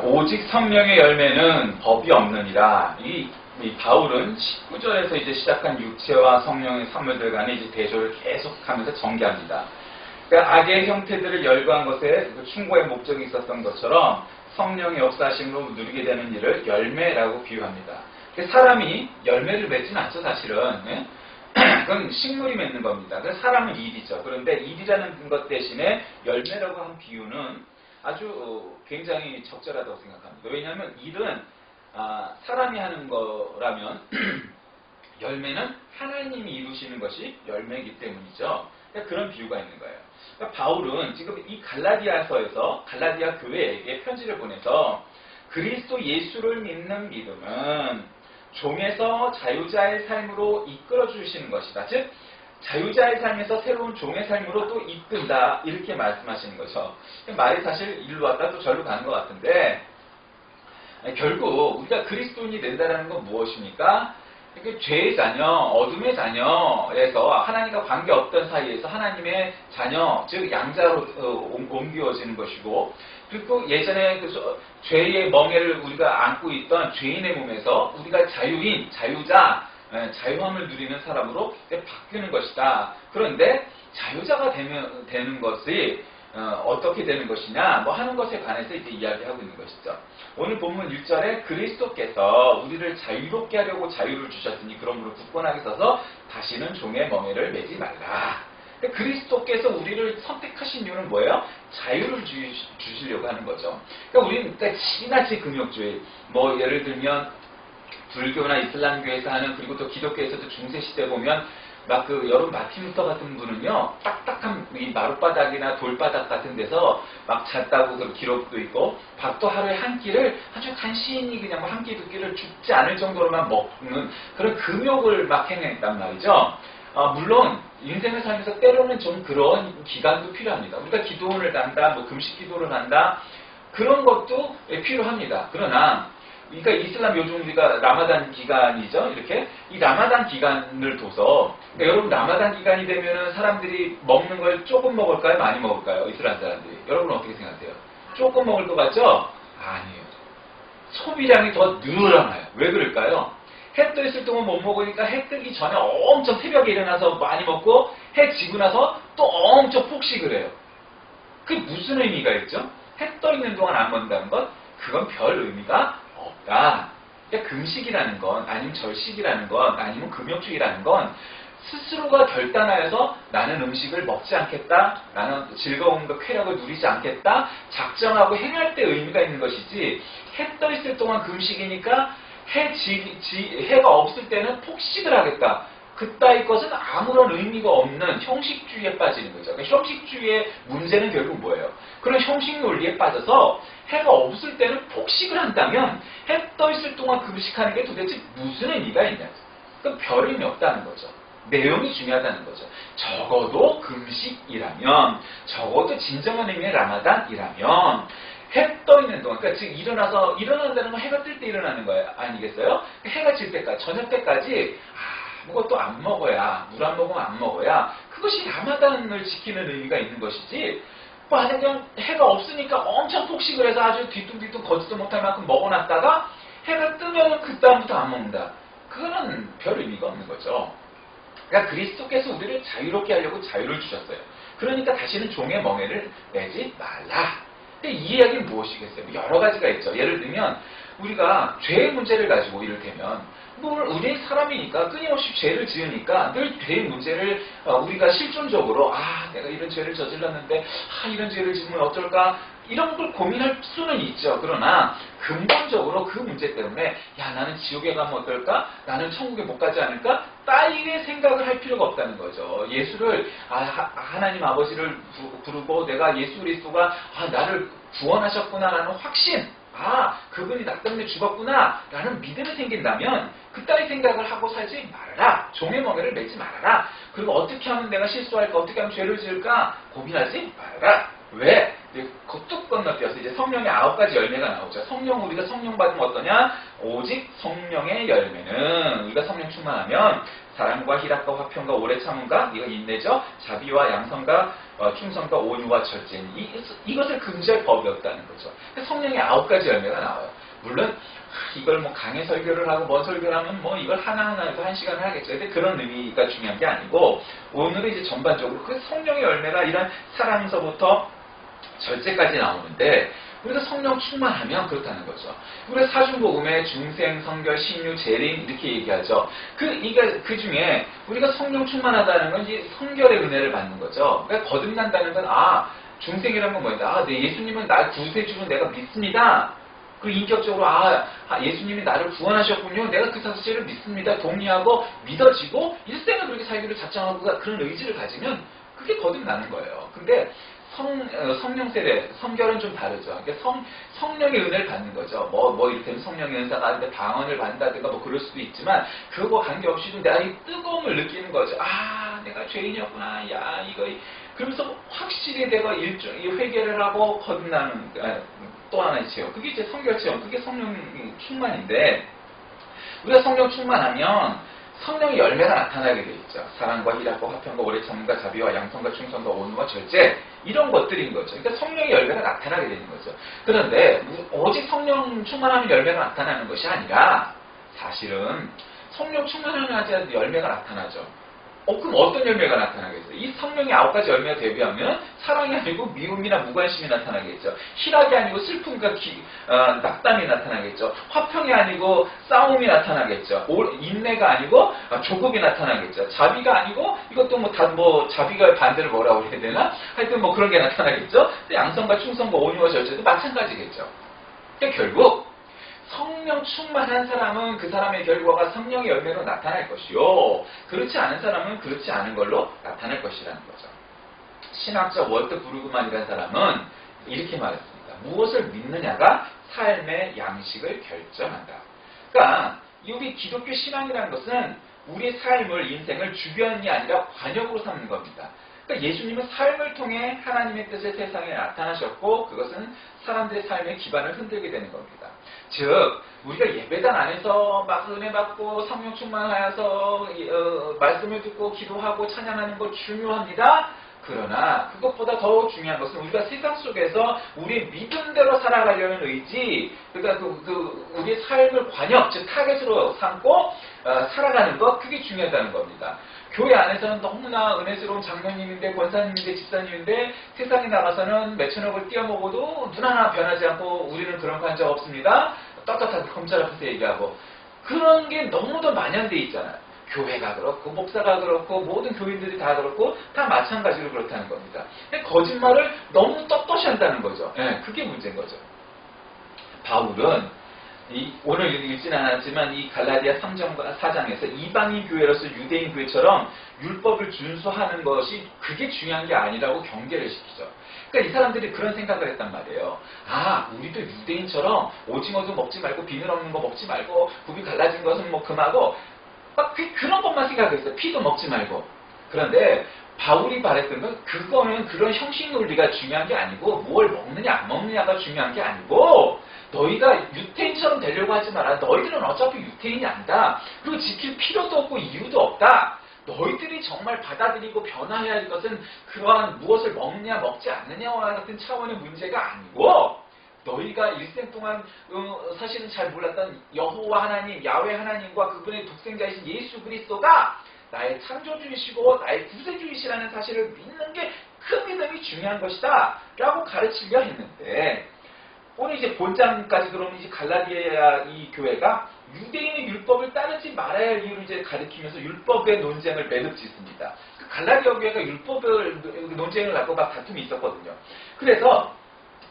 오직 성령의 열매는 법이 없느니라. 이 바울은 19절에서 이제 시작한 육체와 성령의 산물들 간의 이제 대조를 계속하면서 전개합니다. 그러니까 악의 형태들을 열거한 것에 충고의 목적이 있었던 것처럼 성령의 역사심으로 누리게 되는 일을 열매라고 비유합니다. 사람이 열매를 맺지는 않죠, 사실은. 예? 그건 식물이 맺는 겁니다. 그래서 사람은 일이죠. 그런데 일이라는 것 대신에 열매라고 한 비유는 아주 굉장히 적절하다고 생각합니다. 왜냐하면 일은 사람이 하는 거라면 열매는 하나님이 이루시는 것이 열매이기 때문이죠. 그러니까 그런 비유가 있는 거예요. 그러니까 바울은 지금 이 갈라디아서에서 갈라디아 교회에게 편지를 보내서 그리스도 예수를 믿는 믿음은 종에서 자유자의 삶으로 이끌어 주시는 것이다. 즉 자유자의 삶에서 새로운 종의 삶으로 또 이끈다. 이렇게 말씀하시는 거죠. 말이 사실 일로 왔다 또 절로 가는 것 같은데 결국 우리가 그리스도인이 된다는 건 무엇입니까? 죄의 자녀, 어둠의 자녀에서 하나님과 관계없던 사이에서 하나님의 자녀, 즉 양자로 옮겨지는 것이고, 그리고 예전에 죄의 멍에를 우리가 안고 있던 죄인의 몸에서 우리가 자유인, 자유자, 자유함을 누리는 사람으로 바뀌는 것이다. 그런데 자유자가 되는 것이 어떻게 되는 것이냐 뭐 하는 것에 관해서 이제 이야기하고 있는 것이죠. 오늘 본문 1절에 그리스도께서 우리를 자유롭게 하려고 자유를 주셨으니 그러므로 굳건하게 서서 다시는 종의 멍에를 매지 말라. 그리스도께서 우리를 선택하신 이유는 뭐예요? 자유를 주시려고 하는 거죠. 그러니까 우리는 지나치 금욕주의, 뭐 예를 들면 불교나 이슬람교에서 하는, 그리고 또 기독교에서도 중세시대 보면 막 여러분 마틴 루터 같은 분은요, 딱딱한 이 마룻바닥이나 돌바닥 같은 데서 막 잤다고 그 기록도 있고, 밥도 하루에 한 끼를 아주 간신히 그냥 한 끼 두 끼를 죽지 않을 정도로만 먹는 그런 금욕을 막 행했단 말이죠. 물론 인생을 살면서 때로는 좀 그런 기간도 필요합니다. 우리가 기도원을 한다, 뭐 금식 기도를 한다, 그런 것도 필요합니다. 그러나 그러니까 이슬람 요즘 우리가 라마단 기간이죠. 이렇게 이 라마단 기간을 둬서, 그러니까 여러분 라마단 기간이 되면은 사람들이 먹는 걸 조금 먹을까요? 많이 먹을까요? 이슬람 사람들이. 여러분 어떻게 생각하세요? 조금 먹을 것 같죠? 아니에요. 소비량이 더 늘어나요. 왜 그럴까요? 해 떠 있을 동안 못 먹으니까 해 뜨기 전에 엄청 새벽에 일어나서 많이 먹고 해 지고 나서 또 엄청 폭식을 해요. 그게 무슨 의미가 있죠? 해 떠 있는 동안 안 먹는다는 것? 그건 별 의미가 없다. 그러니까 금식이라는 건, 아니면 절식이라는 건, 아니면 금욕주의라는 건 스스로가 결단하여서 나는 음식을 먹지 않겠다, 나는 즐거움과 쾌락을 누리지 않겠다 작정하고 행할 때 의미가 있는 것이지, 해 떠 있을 동안 금식이니까 해가 없을 때는 폭식을 하겠다, 그따위 것은 아무런 의미가 없는 형식주의에 빠지는 거죠. 그러니까 형식주의의 문제는 결국 뭐예요? 그런 형식 논리에 빠져서 해가 없을 때는 폭식을 한다면 해 떠 있을 동안 금식하는 게 도대체 무슨 의미가 있냐? 그럼 별 의미 없다는 거죠. 내용이 중요하다는 거죠. 적어도 금식이라면, 적어도 진정한 의미의 라마단이라면 해 떠 있는 동안, 그러니까 즉 일어난다는 건 해가 뜰 때 일어나는 거예요. 아니겠어요? 해가 질 때까지, 저녁 때까지 아무것도 안 먹어야, 물 안 먹으면 안 먹어야, 그것이 라마단을 지키는 의미가 있는 것이지, 만약 그냥 해가 없으니까 엄청 폭식을 해서 아주 뒤뚱뒤뚱 거지도 못할 만큼 먹어놨다가 해가 뜨면 그 다음부터 안 먹는다. 그거는 별 의미가 없는 거죠. 그러니까 그리스도께서 우리를 자유롭게 하려고 자유를 주셨어요. 그러니까 다시는 종의 멍에를 매지 말라. 근데 이 이야기는 무엇이겠어요? 여러 가지가 있죠. 예를 들면 우리가 죄의 문제를 가지고 이를테면, 우리 사람이니까 끊임없이 죄를 지으니까 늘 죄의 문제를 우리가 실존적으로 내가 이런 죄를 저질렀는데 이런 죄를 지으면 어떨까, 이런 걸 고민할 수는 있죠. 그러나 근본적으로 그 문제 때문에 나는 지옥에 가면 어떨까, 나는 천국에 못 가지 않을까, 따위의 생각을 할 필요가 없다는 거죠. 예수를 하나님 아버지를 부르고 내가 예수 그리스도가 나를 구원하셨구나라는 확신, 그분이 나 때문에 죽었구나 라는 믿음이 생긴다면 그따위 생각을 하고 살지 말아라. 종의 멍에를 매지 말아라. 그리고 어떻게 하면 내가 실수할까, 어떻게 하면 죄를 지을까 고민하지 말아라. 왜? 뚝 건너뛰어서 이제 성령의 9가지 열매가 나오죠. 우리가 성령 받으면 어떠냐? 오직 성령의 열매는, 우리가 성령 충만하면 사랑과 희락과 화평과 오래 참음과 이거 인내죠. 자비와 양성과 충성과 온유와 절제니 이것을 금지할 법이 없다는 거죠. 성령의 9가지 열매가 나와요. 물론 이걸 뭐 강의 설교를 하고 뭐 설교를 하면 뭐 이걸 하나하나에서 1시간을 하겠죠. 근데 그런 의미가 중요한 게 아니고 오늘은 이제 전반적으로 그 성령의 열매가 이런 사랑서부터 절제까지 나오는데 우리가 성령 충만하면 그렇다는 거죠. 우리가 사중복음에 중생, 성결, 신유, 재림 이렇게 얘기하죠. 그 중에 우리가 성령 충만하다는 건 이제 성결의 은혜를 받는 거죠. 그러니까 거듭난다는 건 중생이라는 건 뭐냐? 네, 예수님은 날 구세주로 내가 믿습니다. 그 인격적으로 예수님이 나를 구원하셨군요. 내가 그 사실을 믿습니다. 동의하고 믿어지고 일생을 그렇게 살기로 작정하고 그런 의지를 가지면 그게 거듭나는 거예요. 근데 성령 세례, 성결은 좀 다르죠. 그러니까 성령의 은혜를 받는 거죠. 이를테면 성령의 은사가 하는데 방언을 받는다든가 그럴 수도 있지만, 그거 관계없이도 내가 이 뜨거움을 느끼는 거죠. 내가 죄인이었구나. 그러면서 확실히 내가 회개를 하고 거듭나는, 또 하나의 체험. 그게 이제 성결 체험. 그게 성령 충만인데, 우리가 성령 충만하면 성령의 열매가 나타나게 돼 있죠. 사랑과 희락과 화평과 오래 참음과 자비와 양성과 충성과 온유와 절제, 이런 것들인 거죠. 그러니까 성령의 열매가 나타나게 되는 거죠. 그런데 오직 성령 충만하면 열매가 나타나는 것이 아니라 사실은 성령 충만하면 열매가 나타나죠. 그럼 어떤 열매가 나타나겠어요? 이 성령의 9가지 열매가 대비하면 사랑이 아니고 미움이나 무관심이 나타나겠죠. 희락이 아니고 슬픔과 낙담이 나타나겠죠. 화평이 아니고 싸움이 나타나겠죠. 인내가 아니고 조급이 나타나겠죠. 자비가 아니고 이것도 자비가 반대를 뭐라고 해야 되나? 하여튼 그런 게 나타나겠죠. 양성과 충성과 온유와 절제도 마찬가지겠죠. 그러니까 결국 성령 충만한 사람은 그 사람의 결과가 성령의 열매로 나타날 것이요, 그렇지 않은 사람은 그렇지 않은 걸로 나타날 것이라는 거죠. 신학자 월트 브루그만이라는 사람은 이렇게 말했습니다. 무엇을 믿느냐가 삶의 양식을 결정한다. 그러니까 우리 기독교 신앙이라는 것은 우리의 삶을, 인생을 주변이 아니라 관역으로 삼는 겁니다. 그러니까 예수님은 삶을 통해 하나님의 뜻을 세상에 나타나셨고, 그것은 사람들의 삶의 기반을 흔들게 되는 겁니다. 즉, 우리가 예배당 안에서 막 은혜 받고 성령 충만하여서 말씀을 듣고 기도하고 찬양하는 것 중요합니다. 그러나 그것보다 더 중요한 것은 우리가 세상 속에서 우리의 믿음대로 살아가려는 의지, 그러니까 우리의 삶을 관역, 즉 타겟으로 삼고 살아가는 것, 그게 중요하다는 겁니다. 교회 안에서는 너무나 은혜스러운 장로님인데, 권사님인데, 집사님인데 세상에 나가서는 몇천억을 띄어먹어도 눈 하나 변하지 않고 우리는 그런 거 한 적 없습니다. 떳떳하게 검찰 앞에서 얘기하고, 그런 게 너무도 만연돼 있잖아요. 교회가 그렇고 목사가 그렇고 모든 교인들이 다 그렇고 다 마찬가지로 그렇다는 겁니다. 근데 거짓말을 너무 떳떳이 한다는 거죠. 그게 문제인 거죠. 바울은 오늘 읽지는 않았지만 이 갈라디아 3장과 4장에서 이방인 교회로서 유대인 교회처럼 율법을 준수하는 것이 그게 중요한 게 아니라고 경계를 시키죠. 그러니까 이 사람들이 그런 생각을 했단 말이에요. 우리도 유대인처럼 오징어도 먹지 말고 비늘 없는 거 먹지 말고 굽이 갈라진 것은 금하고 그런 것만 생각했어요. 피도 먹지 말고. 그런데 바울이 말했던 건 그거는 그런 형식 논리가 중요한 게 아니고, 뭘 먹느냐 안 먹느냐가 중요한 게 아니고, 너희가 유태인처럼 되려고 하지 마라. 너희들은 어차피 유태인이 아니다. 그리고 지킬 필요도 없고 이유도 없다. 너희들이 정말 받아들이고 변화해야 할 것은 그러한 무엇을 먹느냐 먹지 않느냐와 같은 차원의 문제가 아니고, 너희가 일생 동안 사실은 잘 몰랐던 여호와 하나님, 야훼 하나님과 그분의 독생자이신 예수 그리스도가 나의 창조주이시고 나의 구세주이시라는 사실을 믿는 게 그 믿음이 중요한 것이다 라고 가르치려 했는데, 오늘 이제 본장까지 들어오면 이제 갈라디아 이 교회가 유대인의 율법을 따르지 말아야 할 이유를 이제 가리키면서 율법의 논쟁을 매듭짓습니다. 그 갈라디아 교회가 율법을 논쟁을 갖고 막 다툼이 있었거든요. 그래서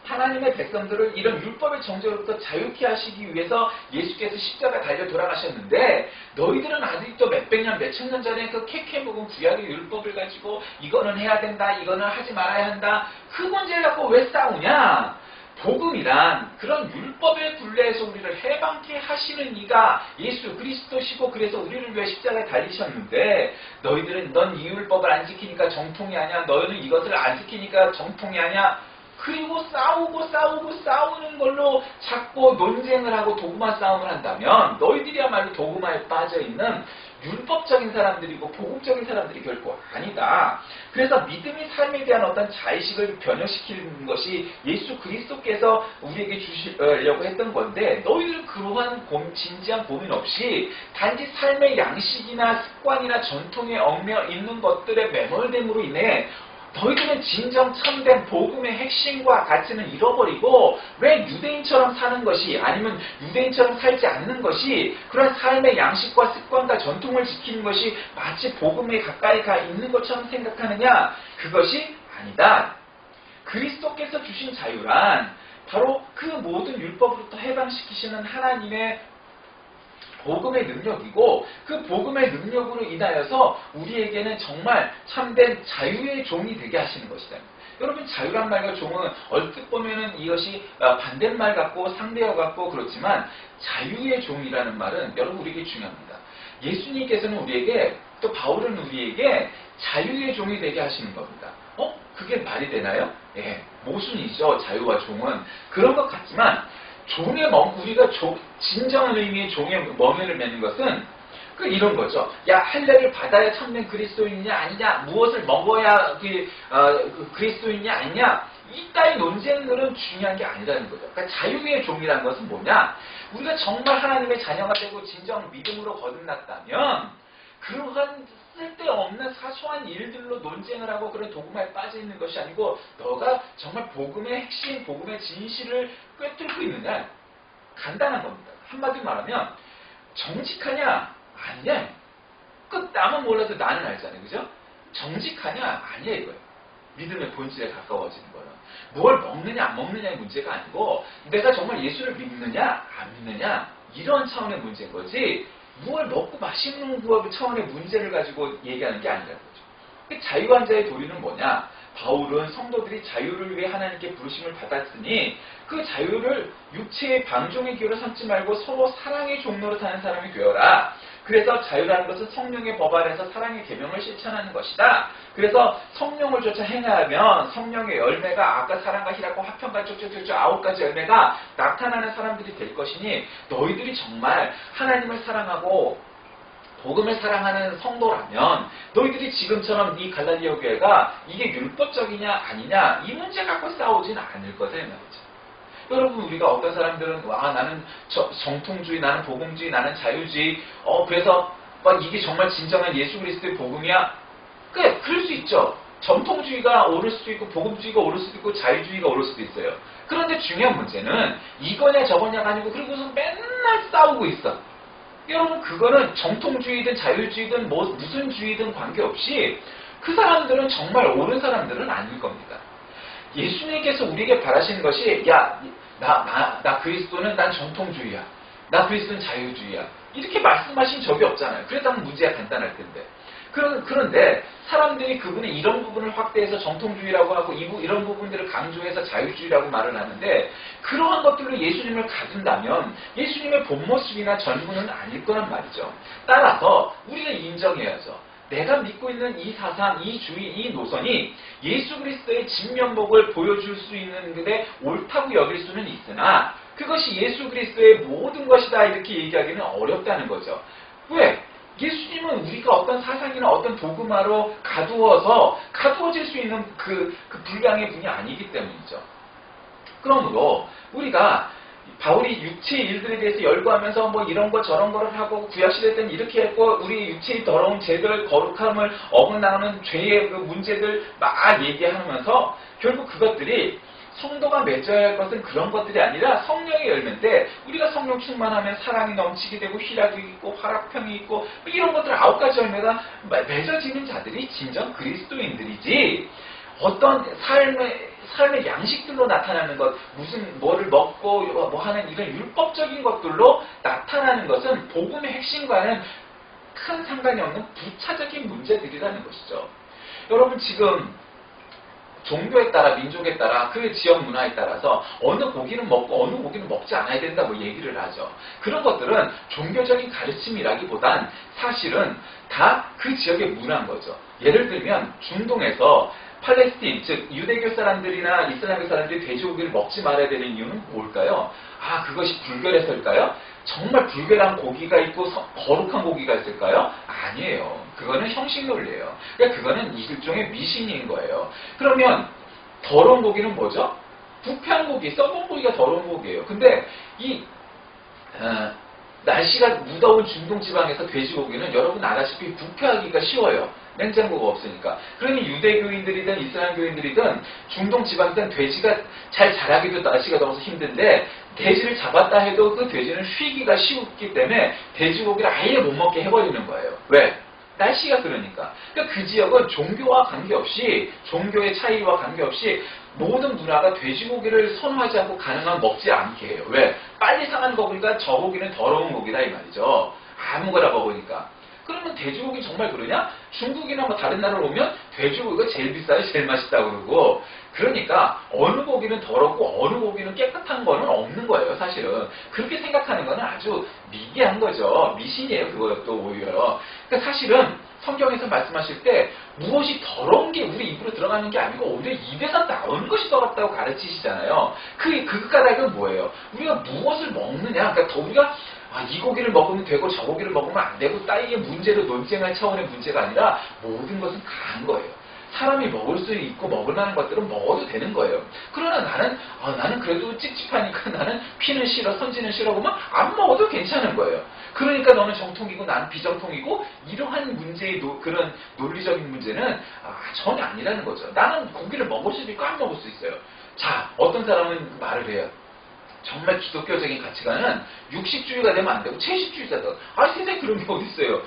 하나님의 백성들을 이런 율법의 정죄로부터 자유케 하시기 위해서 예수께서 십자가에 달려 돌아가셨는데, 너희들은 아직도 몇백 년, 몇천 년 전에 그 캐캐 묵은 구약의 율법을 가지고 이거는 해야 된다, 이거는 하지 말아야 한다, 그 문제를 갖고 왜 싸우냐? 복음이란 그런 율법의 굴레에서 우리를 해방케 하시는 이가 예수 그리스도시고, 그래서 우리를 위해 십자가에 달리셨는데, 너희들은 넌 이 율법을 안 지키니까 정통이 아니야, 너희는 이것을 안 지키니까 정통이 아니야, 그리고 싸우는 걸로 자꾸 논쟁을 하고 도구마 싸움을 한다면 너희들이야말로 도구마에 빠져있는 율법적인 사람들이고 복음적인 사람들이 결코 아니다. 그래서 믿음이 삶에 대한 어떤 자의식을 변형시키는 것이 예수 그리스도께서 우리에게 주시려고 했던 건데, 너희들은 그러한 진지한 고민 없이 단지 삶의 양식이나 습관이나 전통에 얽매여 있는 것들의 매몰됨으로 인해 너희들은 진정 참된 복음의 핵심과 가치는 잃어버리고 왜 유대인처럼 사는 것이, 아니면 유대인처럼 살지 않는 것이, 그런 삶의 양식과 습관과 전통을 지키는 것이 마치 복음에 가까이 가 있는 것처럼 생각하느냐? 그것이 아니다. 그리스도께서 주신 자유란 바로 그 모든 율법으로부터 해방시키시는 하나님의 복음의 능력이고, 그 복음의 능력으로 인하여서 우리에게는 정말 참된 자유의 종이 되게 하시는 것이다. 여러분, 자유란 말과 종은 얼핏 보면은 이것이 반대말 같고 상대어 같고 그렇지만, 자유의 종이라는 말은 여러분 우리에게 중요합니다. 예수님께서는 우리에게, 또 바울은 우리에게 자유의 종이 되게 하시는 겁니다. 그게 말이 되나요? 예, 모순이죠. 자유와 종은. 그런 것 같지만, 우리가 진정한 의미의 종의 멍에를 매는 것은 이런 거죠. 야, 할례를 받아야 참된 그리스도인이냐 아니냐, 무엇을 먹어야 그리스도인이냐 아니냐, 이따위 논쟁들은 중요한 게 아니라는 거죠. 그러니까 자유의 종이라는 것은 뭐냐? 우리가 정말 하나님의 자녀가 되고 진정 믿음으로 거듭났다면 그러한 쓸데없는 사소한 일들로 논쟁을 하고 그런 도구마에 빠져 있는 것이 아니고, 너가 정말 복음의 핵심, 복음의 진실을 꿰뚫고 있느냐? 간단한 겁니다. 한마디로 말하면 정직하냐 아니냐, 남은 몰라도 나는 알잖아요. 그죠? 정직하냐 아니야, 이거예요. 믿음의 본질에 가까워지는 거는 뭘 먹느냐 안 먹느냐의 문제가 아니고, 내가 정말 예수를 믿느냐 안 믿느냐, 이런 차원의 문제인 거지, 무엇을 먹고 마시는 차원의 문제를 가지고 얘기하는 게 아니라는 거죠. 자유한 자의 도리는 뭐냐? 바울은 성도들이 자유를 위해 하나님께 부르심을 받았으니 그 자유를 육체의 방종의 기호로 삼지 말고 서로 사랑의 종로로 타는 사람이 되어라. 그래서 자유라는 것은 성령의 법 안에서 사랑의 계명을 실천하는 것이다. 그래서 성령을 쫓아 행하면 성령의 열매가 아까 사랑과 희락과 화평과 쭉쭉쭉쭉 9가지 열매가 나타나는 사람들이 될 것이니, 너희들이 정말 하나님을 사랑하고 복음을 사랑하는 성도라면 너희들이 지금처럼 이 갈라디아 교회가 이게 율법적이냐 아니냐 이 문제 갖고 싸우진 않을 거다, 이 말이죠. 여러분, 우리가 어떤 사람들은 나는 정통주의, 나는 복음주의, 나는 자유주의, 그래서 이게 정말 진정한 예수 그리스도의 복음이야? 그럴 수 있죠. 전통주의가 오를 수도 있고 복음주의가 오를 수도 있고 자유주의가 오를 수도 있어요. 그런데 중요한 문제는 이거냐 저거냐가 아니고, 그리고서 맨날 싸우고 있어. 여러분, 그거는 정통주의든 자유주의든 무슨 주의든 관계없이 그 사람들은 정말 옳은 사람들은 아닐 겁니다. 예수님께서 우리에게 바라시는 것이, 야, 나 그리스도는 난 정통주의야, 나 그리스도는 자유주의야, 이렇게 말씀하신 적이 없잖아요. 그랬다면 문제가 간단할 텐데. 그런데 사람들이 그분의 이런 부분을 확대해서 정통주의라고 하고 이런 부분들을 강조해서 자유주의라고 말을 하는데, 그러한 것들로 예수님을 가둔다면 예수님의 본 모습이나 전부는 아닐 거란 말이죠. 따라서 우리가 인정해야죠. 내가 믿고 있는 이 사상, 이 주의, 이 노선이 예수 그리스도의 진면목을 보여줄 수 있는 데 옳다고 여길 수는 있으나, 그것이 예수 그리스도의 모든 것이다 이렇게 얘기하기는 어렵다는 거죠. 왜? 예수님은 우리가 어떤 사상이나 어떤 도그마로 가두어질 수 있는 그 분량의 분이 아니기 때문이죠. 그러므로 우리가 바울이 육체의 일들에 대해서 열거하면서 이런 거 저런 거를 하고, 구약시대 때는 이렇게 했고, 우리 육체의 더러운 죄들, 거룩함을 어긋나는 죄의 그 문제들 막 얘기하면서 결국 그것들이 성도가 맺어야 할 것은 그런 것들이 아니라 성령의 열매인데, 우리가 성령 충만하면 사랑이 넘치게 되고 희락이 있고 화락평이 있고 이런 것들 9가지 열매가 맺어지는 자들이 진정 그리스도인들이지, 어떤 삶의 양식들로 나타나는 것, 뭐를 먹고 뭐 하는 이런 율법적인 것들로 나타나는 것은 복음의 핵심과는 큰 상관이 없는 부차적인 문제들이라는 것이죠. 여러분, 지금 종교에 따라, 민족에 따라, 그 지역 문화에 따라서 어느 고기는 먹고 어느 고기는 먹지 않아야 된다 얘기를 하죠. 그런 것들은 종교적인 가르침이라기보단 사실은 다 그 지역의 문화인 거죠. 예를 들면 중동에서 팔레스틴, 즉 유대교 사람들이나 이슬람교 사람들이 돼지고기를 먹지 말아야 되는 이유는 뭘까요? 그것이 불결해서일까요? 정말 불결한 고기가 있고 거룩한 고기가 있을까요? 아니에요. 그거는 형식 논리예요. 그러니까 그거는 일종의 미신인 거예요. 그러면 더러운 고기는 뭐죠? 부패한 고기, 썩은 고기가 더러운 고기예요. 근데 이 날씨가 무더운 중동 지방에서 돼지고기는 여러분 알다시피 부패하기가 쉬워요. 냉장고가 없으니까. 그러니 유대교인들이든 이슬람교인들이든 중동 지방이든 돼지가 잘 자라기도 날씨가 더워서 힘든데 돼지를 잡았다 해도 그 돼지는 쉬기가 쉽기 때문에 돼지고기를 아예 못 먹게 해버리는 거예요. 왜? 날씨가 그러니까. 그러니까 그 지역은 종교와 관계없이, 종교의 차이와 관계없이 모든 문화가 돼지고기를 선호하지 않고 가능한 먹지 않게 해요. 왜? 빨리 상한 고기가 저 고기는 더러운 고기다 이 말이죠. 아무거나 먹으니까. 그러면 돼지고기 정말 그러냐? 중국이나 뭐 다른 나라로 오면 돼지고기가 제일 비싸요, 제일 맛있다고 그러고. 그러니까 어느 고기는 더럽고 어느 고기는 깨끗한 거는 없는 거예요, 사실은. 그렇게 생각하는 거는 아주 미개한 거죠. 미신이에요, 그것도 오히려. 그러니까 사실은 성경에서 말씀하실 때 무엇이 더러운 게 우리 입으로 들어가는 게 아니고 오히려 입에서 나오는 것이 더럽다고 가르치시잖아요. 그 까닭은 뭐예요? 우리가 무엇을 먹느냐? 그러니까 우리가 이 고기를 먹으면 되고 저 고기를 먹으면 안 되고 따위의 문제로 논쟁할 차원의 문제가 아니라 모든 것은 다한 거예요. 사람이 먹을 수 있고 먹을 만한 것들은 먹어도 되는 거예요. 그러나 나는 그래도 찝찝하니까 나는 피는 싫어, 선지는 싫어 그러면 안 먹어도 괜찮은 거예요. 그러니까 너는 정통이고 나는 비정통이고 이러한 문제의 그런 논리적인 문제는 전혀 아니라는 거죠. 나는 고기를 먹을 수도 있고 안 먹을 수 있어요. 자, 어떤 사람은 말을 해요. 정말 기독교적인 가치관은 육식주의가 되면 안 되고 채식주의자다. 세상에 그런 게 어디 있어요.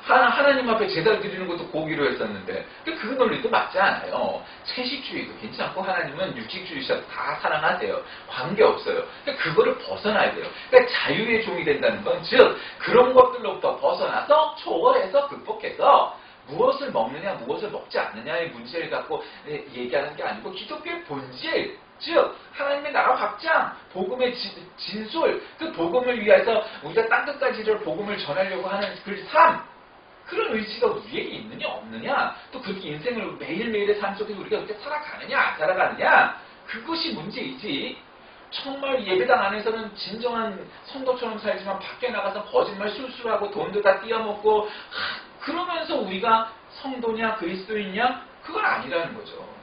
하나님 앞에 제사를 드리는 것도 고기로 했었는데 그 논리도 맞지 않아요. 채식주의도 괜찮고 하나님은 육식주의자 다 사랑하세요. 관계없어요. 그러니까 그거를 벗어나야 돼요. 그러니까 자유의 종이 된다는 건 즉 그런 것들로부터 벗어나서 초월해서 극복해서 무엇을 먹느냐 무엇을 먹지 않느냐의 문제를 갖고 얘기하는 게 아니고 기독교의 본질 즉 하나님의 나라 확장, 복음의 진술, 그 복음을 위해서 우리가 땅끝까지를 복음을 전하려고 하는 그 삶, 그런 의지가 우리에게 있느냐 없느냐, 또 그렇게 인생을 매일매일의 삶 속에서 우리가 그렇게 살아가느냐 안 살아가느냐, 그것이 문제이지. 정말 예배당 안에서는 진정한 성도처럼 살지만 밖에 나가서 거짓말 술술하고 돈도 다 띄어먹고 그러면서 우리가 성도냐 그리스도인이냐 그건 아니라는 거죠.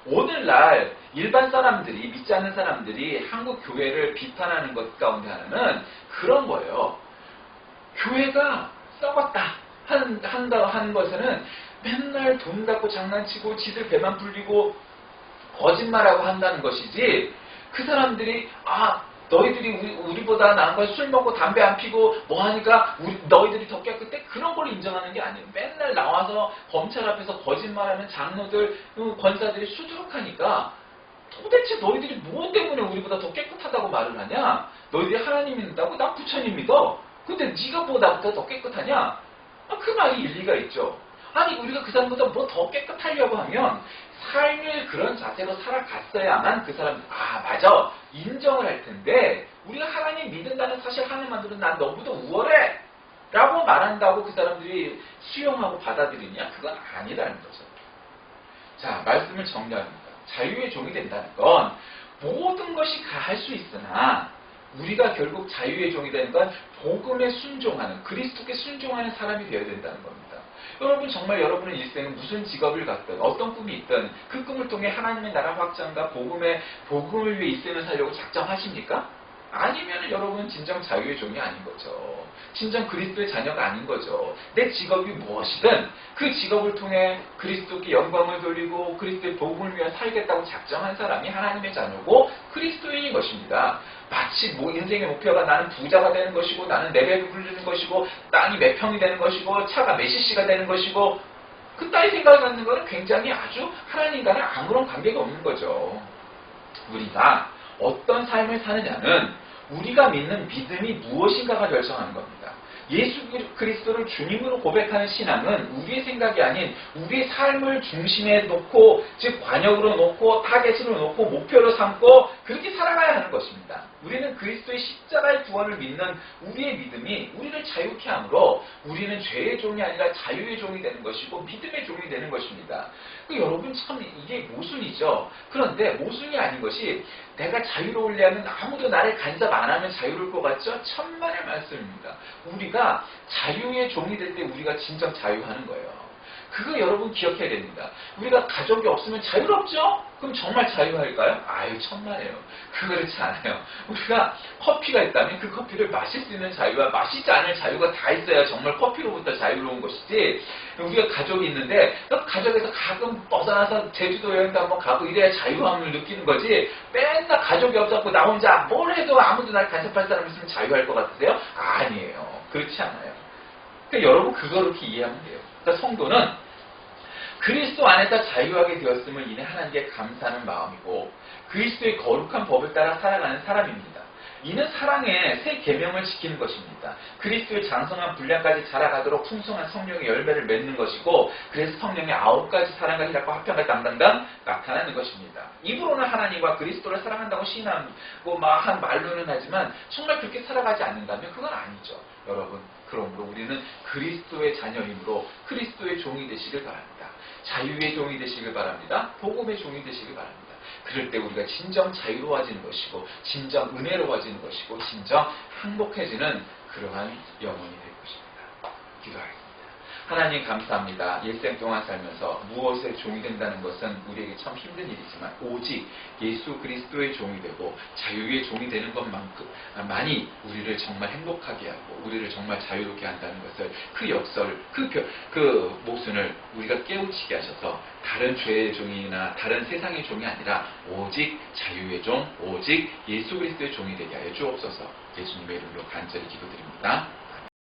오늘날 일반 사람들이 믿지 않는 사람들이 한국 교회를 비판하는 것 가운데 하나는 그런 거예요. 교회가 썩었다 하는 것에는 맨날 돈 갖고 장난치고 지들 배만 불리고 거짓말하고 한다는 것이지, 그 사람들이 너희들이 우리보다 나은 걸 술 먹고 담배 안 피고 뭐 하니까 너희들이 더 깨끗해? 그런 걸 인정하는 게 아니에요. 맨날 나와서 검찰 앞에서 거짓말하는 장로들, 권사들이 수두룩하니까 도대체 너희들이 무엇 때문에 우리보다 더 깨끗하다고 말을 하냐? 너희들이 하나님 믿는다고? 난 부처님 믿어. 근데 네가 뭐 나보다 더 깨끗하냐? 그 말이 일리가 있죠. 아니 우리가 그 사람보다 뭐 더 깨끗하려고 하면 삶을 그런 자세로 살아갔어야만 그 사람 맞아 인정을 할 텐데, 우리가 하나님 믿는다는 사실 하나님만으로 난 너보다 우월해 라고 말한다고 그 사람들이 수용하고 받아들이냐? 그건 아니라는 거죠. 자, 말씀을 정리합니다. 자유의 종이 된다는 건 모든 것이 가할 수 있으나 우리가 결국 자유의 종이 되는 건 복음에 순종하는, 그리스도께 순종하는 사람이 되어야 된다는 겁니다. 여러분 정말 여러분의 일생은 무슨 직업을 갖든 어떤 꿈이 있든 그 꿈을 통해 하나님의 나라 확장과 복음을 위해 이 생을 살려고 작정하십니까? 아니면 여러분은 진정 자유의 종이 아닌 거죠. 진정 그리스도의 자녀가 아닌 거죠. 내 직업이 무엇이든 그 직업을 통해 그리스도께 영광을 돌리고 그리스도의 복음을 위해 살겠다고 작정한 사람이 하나님의 자녀고 그리스도인인 것입니다. 마치 인생의 목표가 나는 부자가 되는 것이고 나는 내 배를 불리는 것이고 땅이 몇 평이 되는 것이고 차가 몇 cc가 되는 것이고 그따위 생각을 갖는 것은 굉장히 아주 하나님과는 아무런 관계가 없는 거죠. 우리가 어떤 삶을 사느냐는 우리가 믿는 믿음이 무엇인가가 결정하는 겁니다. 예수 그리스도를 주님으로 고백하는 신앙은 우리의 생각이 아닌 우리의 삶을 중심에 놓고, 즉 관역으로 놓고 타겟으로 놓고 목표로 삼고 그렇게 살아가야 하는 것입니다. 우리는 그리스도의 십자가의 구원을 믿는 우리의 믿음이 우리를 자유케 하므로 우리는 죄의 종이 아니라 자유의 종이 되는 것이고 믿음의 종이 되는 것입니다. 여러분 참 이게 모순이죠. 그런데 모순이 아닌 것이 내가 자유로우려면 아무도 나를 간섭 안 하면 자유로울 것 같죠? 천만의 말씀입니다. 우리가 자유의 종이 될 때 우리가 진정 자유하는 거예요. 그거 여러분 기억해야 됩니다. 우리가 가족이 없으면 자유롭죠? 그럼 정말 자유할까요? 아유, 천만에요. 그렇지 않아요. 우리가 커피가 있다면 그 커피를 마실 수 있는 자유와 마시지 않을 자유가 다 있어야 정말 커피로부터 자유로운 것이지. 우리가 가족이 있는데 가족에서 가끔 벗어나서 제주도 여행도 한번 가고 이래야 자유함을 느끼는 거지. 맨날 가족이 없었고 나 혼자 뭘 해도 아무도 날 간섭할 사람 있으면 자유할 것 같으세요? 아니에요. 그렇지 않아요. 그러니까 여러분 그거를 이렇게 이해하면 돼요. 그러니까 성도는 그리스도 안에서 자유하게 되었음을 인해 하나님께 감사하는 마음이고 그리스도의 거룩한 법을 따라 살아가는 사람입니다. 이는 사랑의 새 계명을 지키는 것입니다. 그리스도의 장성한 분량까지 자라가도록 풍성한 성령의 열매를 맺는 것이고 그래서 성령의 9가지 사랑과 희락과 화평과 담당당 나타나는 것입니다. 입으로는 하나님과 그리스도를 사랑한다고 시인하고 한 말로는 하지만 정말 그렇게 살아가지 않는다면 그건 아니죠. 여러분, 그러므로 우리는 그리스도의 자녀이므로 그리스도의 종이 되시길 바랍니다. 자유의 종이 되시길 바랍니다. 복음의 종이 되시길 바랍니다. 그럴 때 우리가 진정 자유로워지는 것이고 진정 은혜로워지는 것이고 진정 행복해지는 그러한 영혼이 될 것입니다. 기도하겠습니다. 하나님 감사합니다. 일생 동안 살면서 무엇의 종이 된다는 것은 우리에게 참 힘든 일이지만 오직 예수 그리스도의 종이 되고 자유의 종이 되는 것만이 우리를 정말 행복하게 하고 우리를 정말 자유롭게 한다는 것을 그 역설, 그 모순을 우리가 깨우치게 하셔서 다른 죄의 종이나 다른 세상의 종이 아니라 오직 자유의 종, 오직 예수 그리스도의 종이 되게 하여 주옵소서. 예수님의 이름으로 간절히 기도드립니다.